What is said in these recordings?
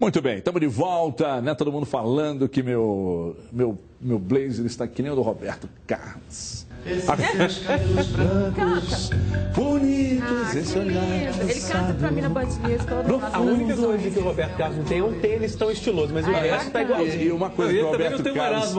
Muito bem, estamos de volta, né? Todo mundo falando que meu blazer está que nem o do Roberto Carlos. Esses cabelos brancos, bonitos, esse olhar. Ele canta pra mim na Band News toda. A única coisa que o Roberto Carlos não tem é um tênis tão estiloso, mas o resto tá igualzinho. E uma coisa que o Roberto Carlos,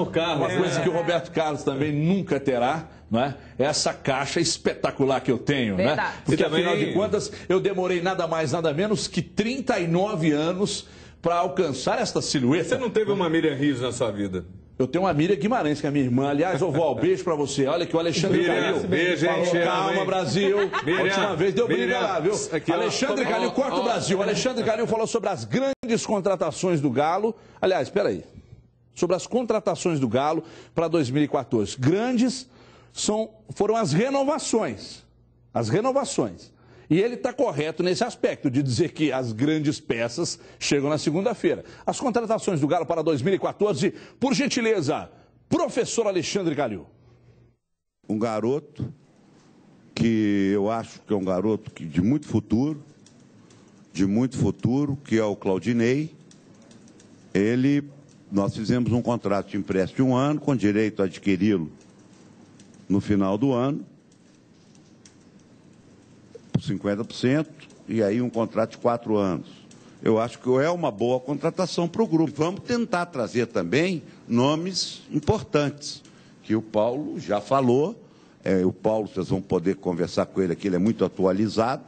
coisa que o Roberto Carlos também nunca terá, não é? Essa caixa espetacular que eu tenho, né? Porque afinal de contas eu demorei nada mais, nada menos que 39 anos para alcançar esta silhueta. Você não teve uma Miriam Rios na sua vida? Eu tenho uma Miriam Guimarães, que é minha irmã. Aliás, ô Val, beijo pra você. Olha que o Alexandre Calil. Beijo, falou, gente. Calma, Brasil. Miriam, a última vez deu briga lá, viu? Aqui, Alexandre Calil, corta o Brasil. Alexandre Calil falou sobre as grandes contratações do Galo. Aliás, espera aí. Sobre as contratações do Galo para 2014. Grandes foram as renovações. As renovações. E ele está correto nesse aspecto, de dizer que as grandes peças chegam na segunda-feira. As contratações do Galo para 2014, por gentileza, professor Alexandre Calil. Um garoto que eu acho que é um garoto de muito futuro, que é o Claudinei. Nós fizemos um contrato de empréstimo de 1 ano, com direito a adquiri-lo no final do ano, 50%, e aí um contrato de 4 anos. Eu acho que é uma boa contratação para o grupo. Vamos tentar trazer também nomes importantes, que o Paulo já falou. O Paulo, vocês vão poder conversar com ele aqui, ele é muito atualizado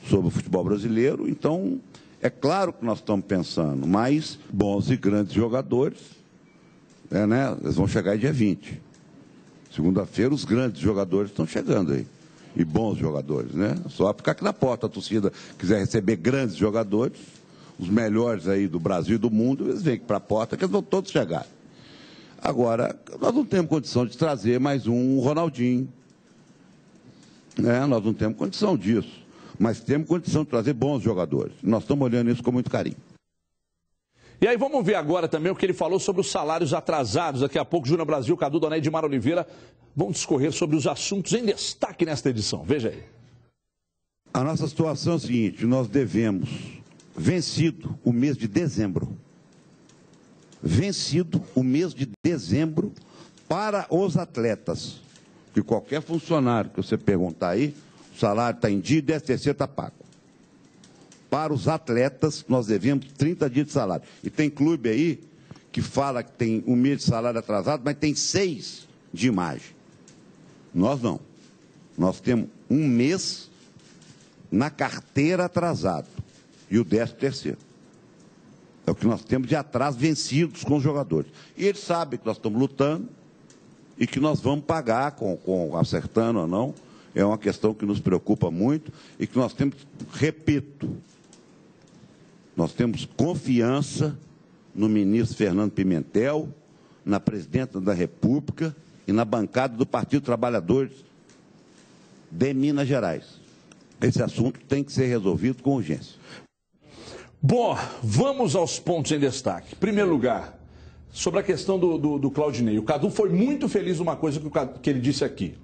sobre o futebol brasileiro. Então, é claro que nós estamos pensando, mas bons e grandes jogadores, né? Eles vão chegar aí dia 20. Segunda-feira, os grandes jogadores estão chegando aí. E bons jogadores, né? Só ficar aqui na porta, a torcida quiser receber grandes jogadores, os melhores aí do Brasil e do mundo, eles vêm aqui para a porta, que eles vão todos chegar. Agora, nós não temos condição de trazer mais um Ronaldinho, né? Nós não temos condição disso, mas temos condição de trazer bons jogadores. Nós estamos olhando isso com muito carinho. E aí vamos ver agora também o que ele falou sobre os salários atrasados. Daqui a pouco, Júnior Brasil, Cadu Donai e Edmar Oliveira vão discorrer sobre os assuntos em destaque nesta edição. Veja aí. A nossa situação é a seguinte: nós devemos, vencido o mês de dezembro, para os atletas. Que qualquer funcionário que você perguntar aí, o salário está em dia e 13º está pago. Para os atletas, nós devemos 30 dias de salário. E tem clube aí que fala que tem 1 mês de salário atrasado, mas tem 6 de imagem. Nós não. Nós temos 1 mês na carteira atrasado e o 13º. É o que nós temos de atraso vencidos com os jogadores. E eles sabem que nós estamos lutando e que nós vamos pagar, acertando ou não. É uma questão que nos preocupa muito e que nós temos, repito, nós temos confiança no ministro Fernando Pimentel, na presidenta da República e na bancada do Partido Trabalhadores de Minas Gerais. Esse assunto tem que ser resolvido com urgência. Bom, vamos aos pontos em destaque. Em primeiro lugar, sobre a questão do Claudinei. O Cadu foi muito feliz numa coisa que ele disse aqui.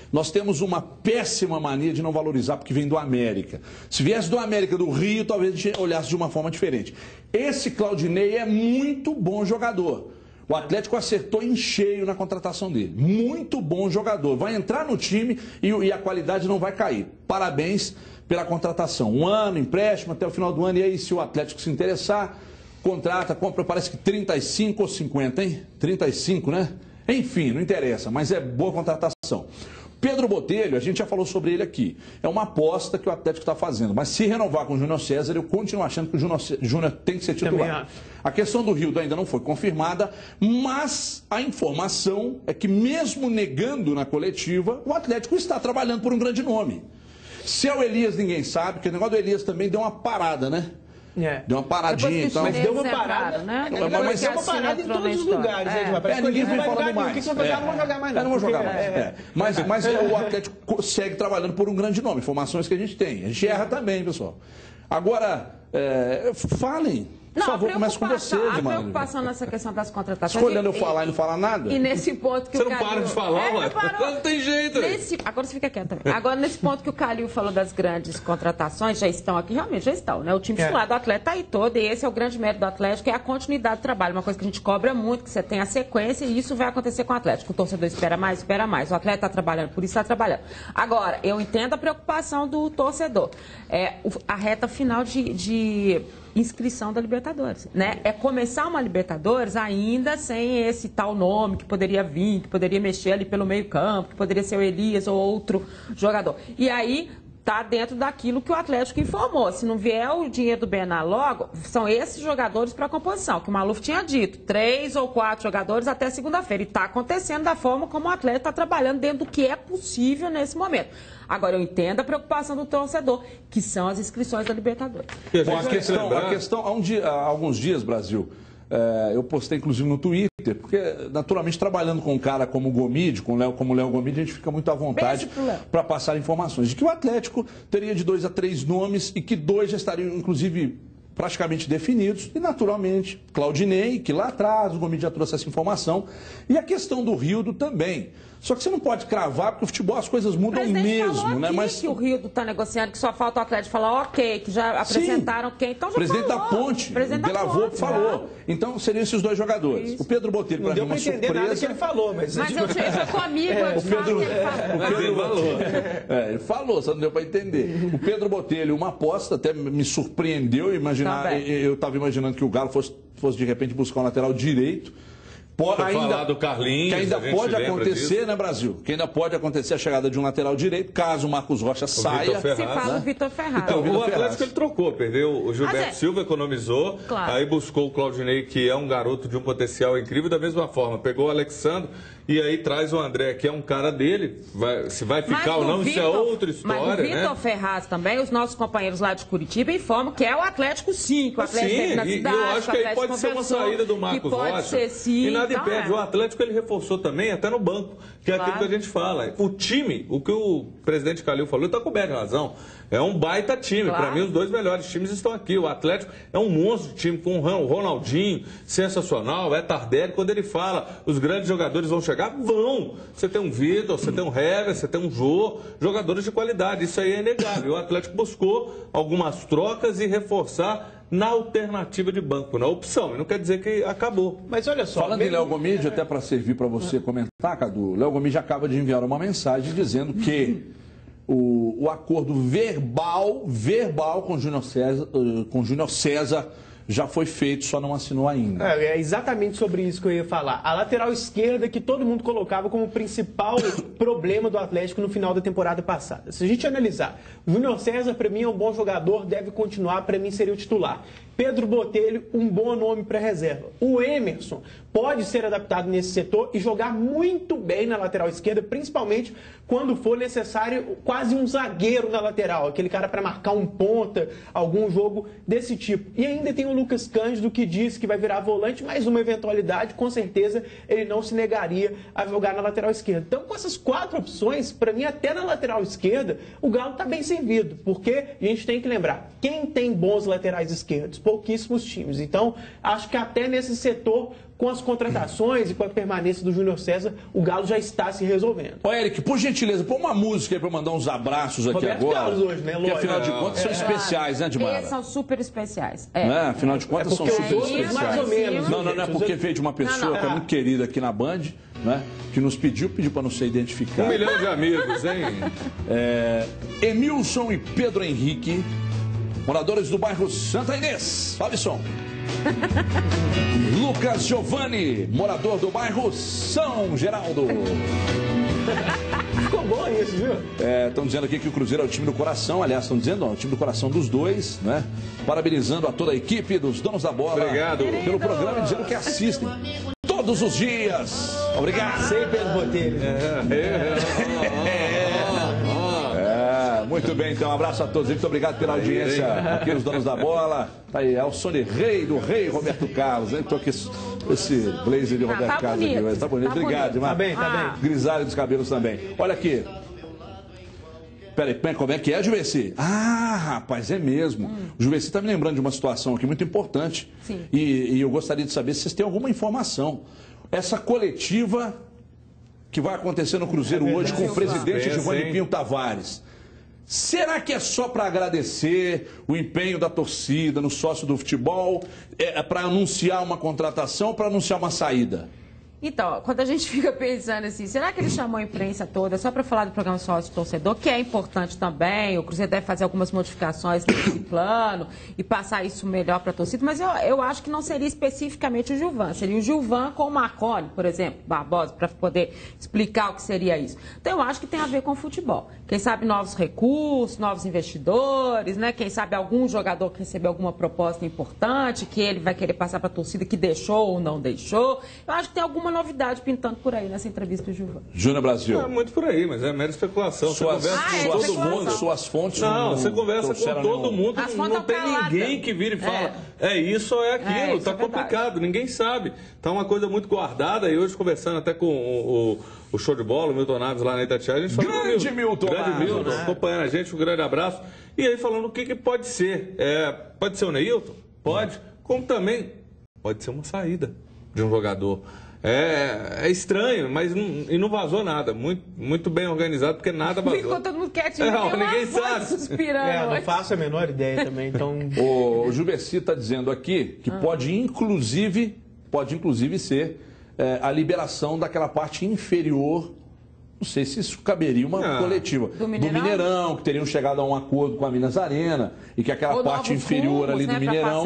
Nós temos uma péssima mania de não valorizar porque vem do América. Se viesse do América, do Rio, talvez a gente olhasse de uma forma diferente. Esse Claudinei é muito bom jogador. O Atlético acertou em cheio na contratação dele. Muito bom jogador. Vai entrar no time e a qualidade não vai cair. Parabéns pela contratação. 1 ano, empréstimo até o final do ano. E aí, se o Atlético se interessar, contrata, compra, parece que 35 ou 50, hein? 35, né? Enfim, não interessa, mas é boa contratação. Pedro Botelho, a gente já falou sobre ele aqui. É uma aposta que o Atlético está fazendo. Mas se renovar com o Júnior César, eu continuo achando que o Júnior tem que ser titular. A questão do Rildo ainda não foi confirmada, mas a informação é que, mesmo negando na coletiva, o Atlético está trabalhando por um grande nome. Se é o Elias, ninguém sabe, porque o negócio do Elias também deu uma parada, né? Deu uma paradinha e tal. Mas deu uma parada, né? Mas deu uma parada em todos os lugares. Ninguém vem falando mais. Não vão jogar mais, não. Não vão jogar mais. Mas o Atlético segue trabalhando por um grande nome. Informações que a gente tem. A gente erra também, pessoal. Agora, falem. Por favor, comece com você, A Edmar. preocupação nessa questão das contratações... Escolhendo eu falar e não falar nada? E nesse ponto que Você o não Calil... para de falar, ué. Não tem jeito. Agora você fica quieto também. Agora, nesse ponto que o Calil falou das grandes contratações, já estão aqui, realmente já estão, né? O time titular do Atlético está aí todo, e esse é o grande mérito do Atlético, que é a continuidade do trabalho. Uma coisa que a gente cobra muito, que você tem a sequência, e isso vai acontecer com o Atlético. O torcedor espera mais. O atleta está trabalhando, por isso está trabalhando. Agora, eu entendo a preocupação do torcedor. A reta final de inscrição da Libertadores, né? É começar uma Libertadores ainda sem esse tal nome que poderia vir, que poderia mexer ali pelo meio-campo, que poderia ser o Elias ou outro jogador. E aí tá dentro daquilo que o Atlético informou. Se não vier o dinheiro do Bernal logo, são esses jogadores para a composição, que o Maluf tinha dito, 3 ou 4 jogadores até segunda-feira. E está acontecendo da forma como o Atlético está trabalhando dentro do que é possível nesse momento. Agora, eu entendo a preocupação do torcedor, que são as inscrições da Libertadores. Bom, a questão há alguns dias, Brasil, eu postei inclusive no Twitter, porque naturalmente trabalhando com um cara como o Gomide, como o Léo Gomide, a gente fica muito à vontade para passar informações de que o Atlético teria de 2 a 3 nomes e que 2 já estariam inclusive praticamente definidos, e naturalmente Claudinei, que lá atrás o Gomide já trouxe essa informação, e a questão do Rildo também. Só que você não pode cravar, porque o futebol as coisas mudam mesmo, né? Mas que o Rildo está negociando, que só falta o Atlético falar ok, que já apresentaram quem, então já presidente falou. da Ponte, o Delavô falou. Então seriam esses 2 jogadores. Isso. O Pedro Botelho, para mim, uma surpresa. Não deu para entender nada que ele falou, mas eu sou amigo, ele falou, só não deu para entender. O Pedro Botelho, uma aposta, até me surpreendeu imaginar, eu estava imaginando que o Galo fosse de repente buscar um lateral direito. Falar do Carlinhos, que ainda pode acontecer, né, Brasil? Que ainda pode acontecer a chegada de um lateral direito, caso o Marcos Rocha saia. Se fala o Vitor Ferraz. O Atlético ele trocou, perdeu o Gilberto Silva, economizou, aí buscou o Claudinei, que é um garoto de um potencial incrível, da mesma forma, pegou o Alexandre e aí traz o André, que é um cara dele, se vai ficar ou não, isso é outra história, mas o Vitor né? Ferraz também, os nossos companheiros lá de Curitiba informam que é o Atlético sim, que o Atlético sim, na cidade, eu acho que aí pode ser uma saída do Marcos Rocha. Pode ser sim. E nada impede. O Atlético ele reforçou também, até no banco, que é aquilo que a gente fala. O time, o que o presidente Calil falou, está coberto de razão. É um baita time. Para mim, os 2 melhores times estão aqui. O Atlético é um monstro de time, com o Ronaldinho, sensacional, é Tardelli. Quando ele fala, os grandes jogadores vão chegar, vão. Você tem um Vitor, você tem um Hever, você tem um Jô, jogadores de qualidade. Isso aí é inegável. O Atlético buscou algumas trocas e reforçar na alternativa de banco, na opção. Não quer dizer que acabou. Mas olha só... Falando em Léo Gomide, até para servir para você comentar, Cadu, Léo Gomide acaba de enviar uma mensagem dizendo que o acordo verbal com Júnior César já foi feito, só não assinou ainda. É exatamente sobre isso que eu ia falar. A lateral esquerda que todo mundo colocava como principal problema do Atlético no final da temporada passada. Se a gente analisar, Júnior César, para mim, é um bom jogador, deve continuar, para mim, seria o titular. Pedro Botelho, um bom nome para reserva. O Emerson pode ser adaptado nesse setor e jogar muito bem na lateral esquerda, principalmente quando for necessário quase um zagueiro na lateral, aquele cara para marcar um ponta, algum jogo desse tipo. E ainda tem o Lucas Cândido, que diz que vai virar volante, mas numa eventualidade, com certeza, ele não se negaria a jogar na lateral esquerda. Então, com essas 4 opções, para mim, até na lateral esquerda, o Galo está bem servido, porque a gente tem que lembrar, quem tem bons laterais esquerdos? Pouquíssimos times. Então, acho que até nesse setor, com as contratações e com a permanência do Júnior César, o Galo já está se resolvendo. Ô, Eric, por gentileza, põe uma música aí para mandar uns abraços aqui Roberto agora. Carlos hoje, né? Porque afinal de contas são especiais, né, Dimara? Eles são super especiais. Afinal de contas são super especiais. Mais ou menos. Não é porque veio de uma pessoa que é muito querida aqui na Band, né? Que nos pediu para não ser identificado. 1 milhão de amigos, hein? Emilson e Pedro Henrique, moradores do bairro Santa Inês. Sobe som. Lucas Giovanni, morador do bairro São Geraldo. Ficou bom isso, viu? Estão dizendo aqui que o Cruzeiro é o time do coração. Aliás, estão dizendo, é o time do coração dos 2, né? Parabenizando a toda a equipe dos donos da bola. Obrigado. Pelo programa, dizendo que assistem todos os dias. Obrigado. Sem Pedro Botelho. Muito bem, então, um abraço a todos. Muito obrigado pela audiência aqui, os donos da bola. Tá aí, Alcione Rei, do Rei Roberto Carlos. Estou aqui esse blazer de Roberto Carlos aqui. Tá bonito, obrigado, Tá bem, tá bem. Grisalho dos cabelos também. Olha aqui. Peraí, como é que é, Juveci? Ah, rapaz, é mesmo. O Juveci está me lembrando de uma situação aqui muito importante. Sim. E eu gostaria de saber se vocês têm alguma informação. Essa coletiva que vai acontecer no Cruzeiro hoje com o presidente Giovanni Pinho Tavares. Será que é só para agradecer o empenho da torcida no sócio do futebol, para anunciar uma contratação ou para anunciar uma saída? Então, quando a gente fica pensando assim, será que ele chamou a imprensa toda só para falar do programa sócio-torcedor, que é importante também, o Cruzeiro deve fazer algumas modificações nesse plano e passar isso melhor para a torcida, mas eu acho que não seria especificamente o Gilvan, seria o Gilvan com o Marconi, por exemplo, Barbosa, para poder explicar o que seria isso. Então, eu acho que tem a ver com o futebol. Quem sabe novos recursos, novos investidores, né? Quem sabe algum jogador que recebeu alguma proposta importante, que ele vai querer passar para a torcida que deixou ou não deixou. Eu acho que tem alguma novidade pintando por aí nessa entrevista do Gilvan. Júnior Brasil. É muito por aí, mas é mera especulação. Suas fontes. Não, você conversa com todo mundo, não tem ninguém que vira e fala, é isso ou é aquilo, tá complicado, ninguém sabe. Tá uma coisa muito guardada, e hoje conversando até com o show de bola, o Milton Naves lá na Itatiaia, a gente falou grande Milton, acompanhando a gente, um grande abraço. E aí falando o que pode ser. Pode ser o Neilton? Pode. Como também pode ser uma saída de um jogador. É estranho, mas não vazou nada. Muito bem organizado, porque nada vazou. Ficou todo mundo quietinho. Ninguém sabe. Suspirando. Não faço a menor ideia também. Então... O Juveci está dizendo aqui que pode inclusive ser a liberação daquela parte inferior. Não sei se isso caberia uma coletiva. Do Mineirão, que teriam chegado a um acordo com a Minas Arena e que aquela parte inferior ali do Mineirão,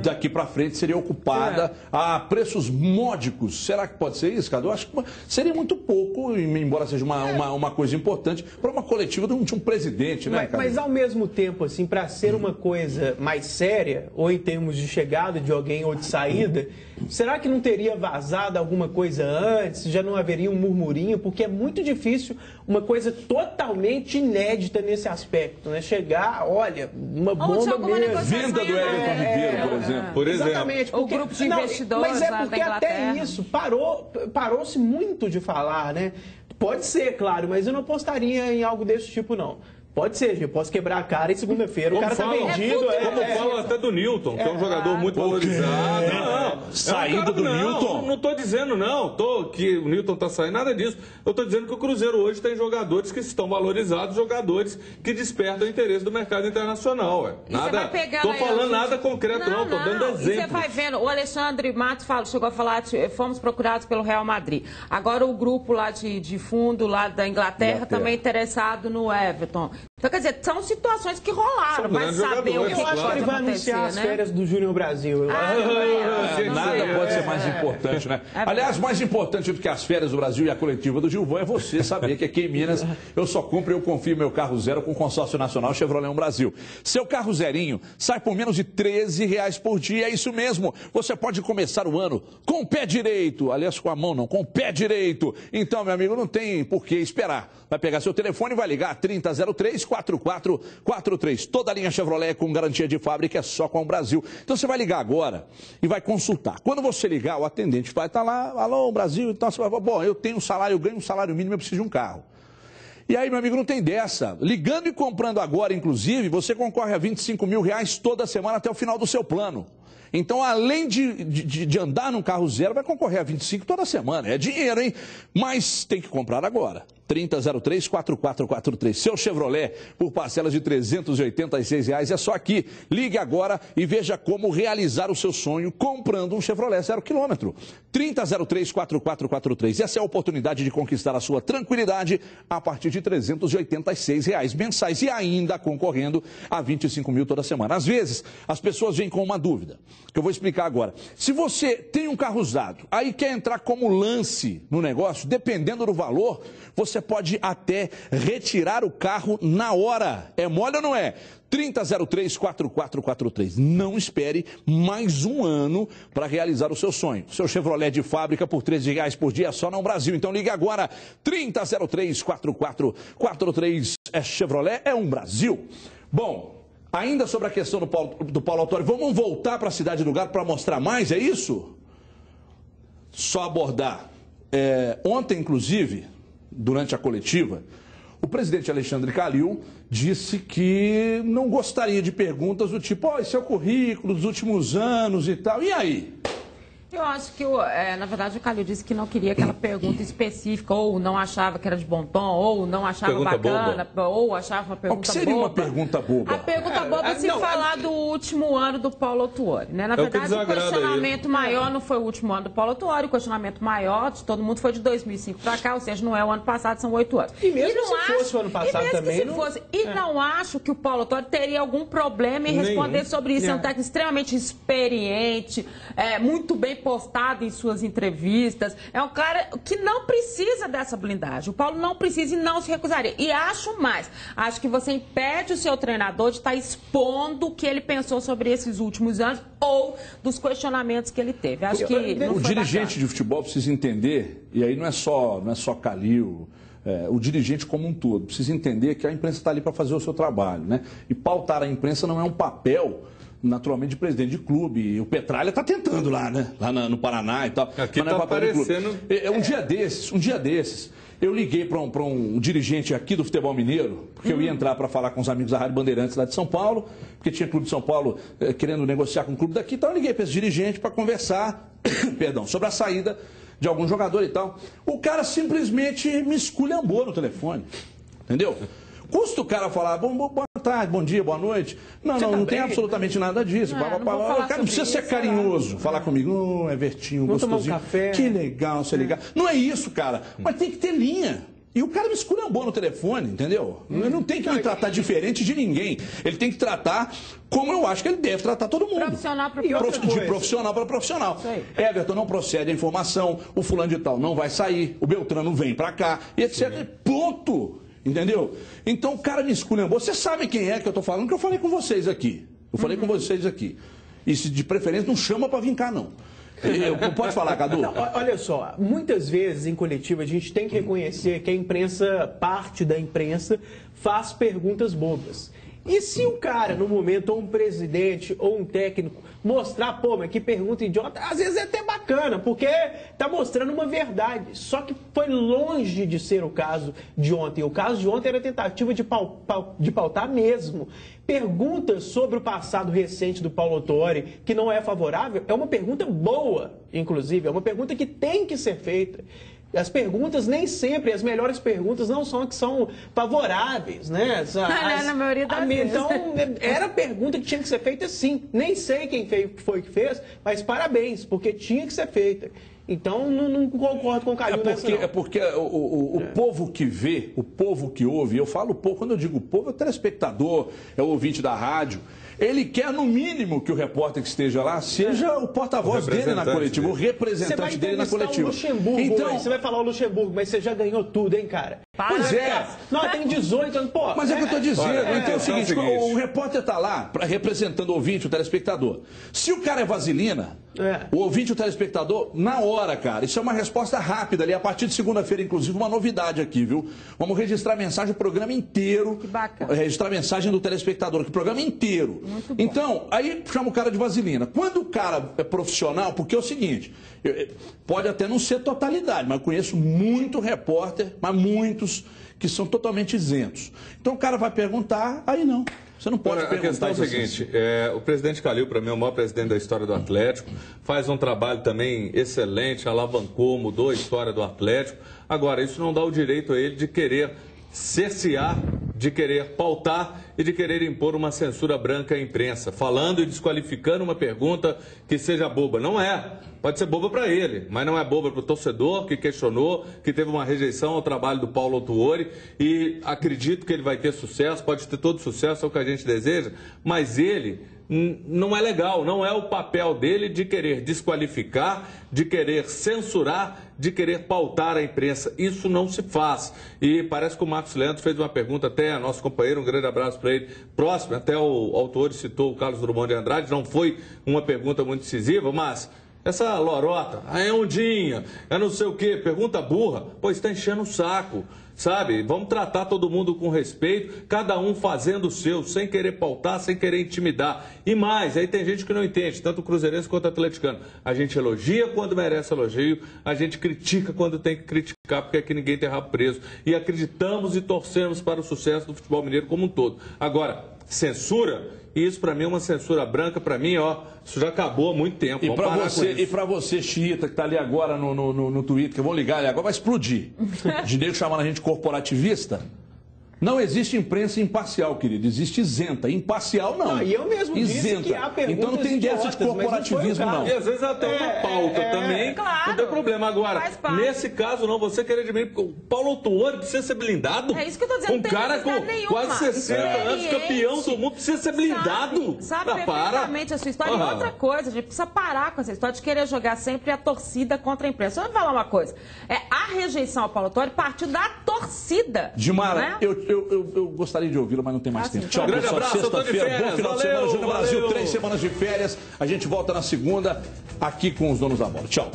daqui para frente seria ocupada a preços módicos. Será que pode ser isso, Cadu? Acho que seria muito pouco, embora seja uma coisa importante, para uma coletiva de um presidente, né, Cadu? Mas ao mesmo tempo, assim, para ser uma coisa mais séria, ou em termos de chegada de alguém ou de saída, será que não teria vazado alguma coisa antes? Já não haveria um murmurinho? Porque é muito difícil uma coisa totalmente inédita nesse aspecto, né? Chegar, olha, uma bomba mesmo. Venda do Everton Ribeiro, por exemplo. Exatamente. Porque, o grupo de investidores mas é porque até isso parou-se muito de falar, né? Pode ser, claro, mas eu não apostaria em algo desse tipo, não. Pode ser, eu posso quebrar a cara e segunda-feira o cara tá vendido. Como falam até do Newton, que é um jogador muito valorizado. Saída do Newton? Não estou dizendo, que o Newton está saindo, nada disso. Eu estou dizendo que o Cruzeiro hoje tem jogadores que estão valorizados, jogadores que despertam o interesse do mercado internacional. Estou falando nada concreto, não. Estou dando exemplo. E você vai vendo, o Alexandre Matos chegou a falar, fomos procurados pelo Real Madrid. Agora o grupo lá de fundo lá da Inglaterra também interessado no Everton. Então, quer dizer, são situações que rolaram, mas saber o que eu acho que ele vai anunciar as férias do Júnior Brasil. Nada pode ser mais importante, né? Aliás, mais importante do que as férias do Brasil e a coletiva do Gilvan é você saber que aqui em Minas eu só compro e eu confio meu carro zero com o Consórcio Nacional Chevrolet Brasil. Seu carro zerinho sai por menos de R$13 por dia, é isso mesmo. Você pode começar o ano com o pé direito, aliás, com a mão não, com o pé direito. Então, meu amigo, não tem por que esperar. Vai pegar seu telefone e vai ligar 3003-4443. Toda a linha Chevrolet com garantia de fábrica é só com o Brasil. Então você vai ligar agora e vai consultar. Quando você ligar, o atendente vai estar lá, alô, Brasil, então você vai falar, bom, eu tenho um salário, eu ganho um salário mínimo, eu preciso de um carro. E aí, meu amigo, não tem dessa. Ligando e comprando agora, inclusive, você concorre a R$25 mil toda semana até o final do seu plano. Então, além de andar num carro zero, vai concorrer a 25 toda semana. É dinheiro, hein? Mas tem que comprar agora. 3003-4443. Seu Chevrolet por parcelas de R$386. É só aqui. Ligue agora e veja como realizar o seu sonho comprando um Chevrolet 0 km. 3003-4443. Essa é a oportunidade de conquistar a sua tranquilidade a partir de R$386 mensais e ainda concorrendo a 25 mil toda semana. Às vezes, as pessoas vêm com uma dúvida, que eu vou explicar agora. Se você tem um carro usado, aí quer entrar como lance no negócio, dependendo do valor, você pode até retirar o carro na hora. É mole ou não é? 3003-4443. Não espere mais um ano para realizar o seu sonho. Seu Chevrolet de fábrica por R$13 por dia só no Brasil. Então ligue agora, 3003-4443. É Chevrolet, é um Brasil. Bom, ainda sobre a questão do Paulo Autório, vamos voltar para a Cidade do Galo para mostrar mais, é isso? Só abordar. Ontem, inclusive, durante a coletiva, O presidente Alexandre Calil disse que não gostaria de perguntas do tipo, esse é o currículo dos últimos anos e tal. E aí? Eu acho que, na verdade, o Calil disse que não queria aquela pergunta específica, ou não achava que era de bom tom, ou não achava pergunta bacana, boba. ou achava uma pergunta boba. O que seria uma pergunta boba? A pergunta boba é se falar do último ano do Paulo Autuori, né? Na É o que verdade, o desagrada questionamento maior não foi o último ano do Paulo Autuori, o questionamento maior de todo mundo foi de 2005 para cá, ou seja, não é o ano passado, são 8 anos. E mesmo se fosse o ano passado também... Não acho que o Paulo Autuori teria algum problema em responder sobre isso. É um técnico extremamente experiente, muito bem postado em suas entrevistas. É um cara que não precisa dessa blindagem. O Paulo não precisa e não se recusaria. E acho mais. Acho que você impede o seu treinador de estar expondo o que ele pensou sobre esses últimos anos ou dos questionamentos que ele teve. Acho que o dirigente de futebol precisa entender, e aí não é só Calil, o dirigente como um todo, precisa entender que a imprensa está ali para fazer o seu trabalho, né? E pautar a imprensa não é um papel, naturalmente, de presidente de clube. O Petralha está tentando lá, né? Lá no Paraná e tal. Aqui mas não é tá papel do clube. aparecendo... Um dia desses, eu liguei para um dirigente aqui do futebol mineiro, porque eu ia entrar para falar com os amigos da Rádio Bandeirantes lá de São Paulo, porque tinha clube de São Paulo querendo negociar com o clube daqui, então eu liguei para esse dirigente para conversar, perdão, sobre a saída de algum jogador e tal. O cara simplesmente me esculhambou no telefone, entendeu? Custa o cara falar, boa tarde, bom dia, boa noite. Não tem absolutamente nada disso. O cara não precisa ser carinhoso, falar comigo, Evertinho, gostosinho. Tomar um café. Que legal, você ligar. Não é isso, cara. Mas tem que ter linha. E o cara me esculhambou no telefone, entendeu? Ele não tem que me tratar diferente de ninguém. Ele tem que tratar como eu acho que ele deve tratar todo mundo. Profissional para De profissional para profissional. Everton, não procede a informação, o fulano de tal não vai sair, o Beltrano vem para cá, e etc. Ponto. Entendeu? Então o cara me esculhambou. Vocês sabem quem é que eu estou falando, que eu falei com vocês aqui. Eu falei com vocês aqui. E se de preferência não chama para vir cá, não. Pode falar, Cadu? Não, olha só, muitas vezes em coletiva a gente tem que reconhecer que a imprensa, parte da imprensa, faz perguntas bobas. E se o cara, no momento, ou um presidente, ou um técnico, mostrar, mas que pergunta idiota, às vezes é até bacana, porque tá mostrando uma verdade. Só que foi longe de ser o caso de ontem. O caso de ontem era tentativa de pautar mesmo. Perguntas sobre o passado recente do Paulo Autuori, que não é favorável, é uma pergunta boa, inclusive, é uma pergunta que tem que ser feita. As perguntas, nem sempre, as melhores perguntas não são as que são favoráveis, né? Na maioria das vezes. Então, era a pergunta que tinha que ser feita sim. Nem sei quem foi que fez, mas parabéns, porque tinha que ser feita. Então, não concordo com o Calil nessa não. É porque o povo que vê, o povo que ouve, eu falo povo, quando eu digo povo, é o telespectador, é o ouvinte da rádio. Ele quer, no mínimo, que o repórter que esteja lá seja o porta-voz dele na coletiva, o representante dele na coletiva. Então, você vai falar o Luxemburgo, mas você já ganhou tudo, hein, cara? Pois é. Não, tem 18 anos, pô. Mas é o que eu estou dizendo. Então é o seguinte, o repórter está lá representando o ouvinte, o telespectador. Se o cara é vaselina, o ouvinte e o telespectador, na hora, cara, isso é uma resposta rápida ali, a partir de segunda-feira, inclusive, uma novidade aqui, viu? Vamos registrar a mensagem do programa inteiro. Que bacana. Registrar a mensagem do telespectador, o programa inteiro. Muito bom. Então, aí chama o cara de vaselina. Quando o cara é profissional, porque é o seguinte, pode até não ser totalidade, mas eu conheço muito repórter, mas muitos que são totalmente isentos. Então o cara vai perguntar, aí não. Você não pode perguntar. A questão é o seguinte, o presidente Calil, para mim, é o maior presidente da história do Atlético, faz um trabalho também excelente, alavancou, mudou a história do Atlético. Agora, isso não dá o direito a ele de querer cercear, de querer pautar e de querer impor uma censura branca à imprensa, falando e desqualificando uma pergunta que seja boba. Não é. Pode ser boba para ele, mas não é boba para o torcedor que questionou, que teve uma rejeição ao trabalho do Paulo Autuori, e acredito que ele vai ter sucesso, pode ter todo sucesso, é o que a gente deseja, mas ele não é legal, não é o papel dele de querer desqualificar, de querer censurar, de querer pautar a imprensa. Isso não se faz. E parece que o Marcos Leandro fez uma pergunta até a nosso companheiro, um grande abraço para ele, próximo, até o autor citou o Carlos Drummond de Andrade, não foi uma pergunta muito decisiva, mas essa lorota, é ondinha, é não sei o quê, pergunta burra, pois está enchendo o saco. Sabe, vamos tratar todo mundo com respeito, cada um fazendo o seu, sem querer pautar, sem querer intimidar. E mais, aí tem gente que não entende, tanto o cruzeirense quanto o atleticano. A gente elogia quando merece elogio, a gente critica quando tem que criticar. porque aqui ninguém tem rabo preso. E acreditamos e torcemos para o sucesso do futebol mineiro como um todo. Agora, censura, isso para mim é uma censura branca, para mim, ó, isso já acabou há muito tempo. E para você, xiita, que está ali agora no Twitter, que vão ligar ali agora, vai explodir. De nego chamando a gente corporativista. Não existe imprensa imparcial, querido. Existe isenta. Imparcial, não. E eu mesmo disse que há perguntas então não tem dessa de corporativismo, não. E às vezes até uma pauta também. Claro, não tem problema. Agora, nesse caso, não, você querer de mim, porque o Paulo Autuori precisa ser blindado. É isso que eu tô dizendo. Um cara com quase 60 anos, campeão do mundo, precisa ser blindado. Sabe perfeitamente a sua história. E outra coisa, a gente precisa parar com essa história de querer jogar sempre a torcida contra a imprensa. Deixa eu falar uma coisa. A rejeição ao Paulo Autuori partiu da torcida. Dimara, né? Eu gostaria de ouvi-la, mas não tem mais tempo. Tchau, grande pessoal. abraço, Sexta-feira, bom final de semana. Júnior Brasil, valeu. 3 semanas de férias. A gente volta na segunda aqui com os donos da bola. Tchau.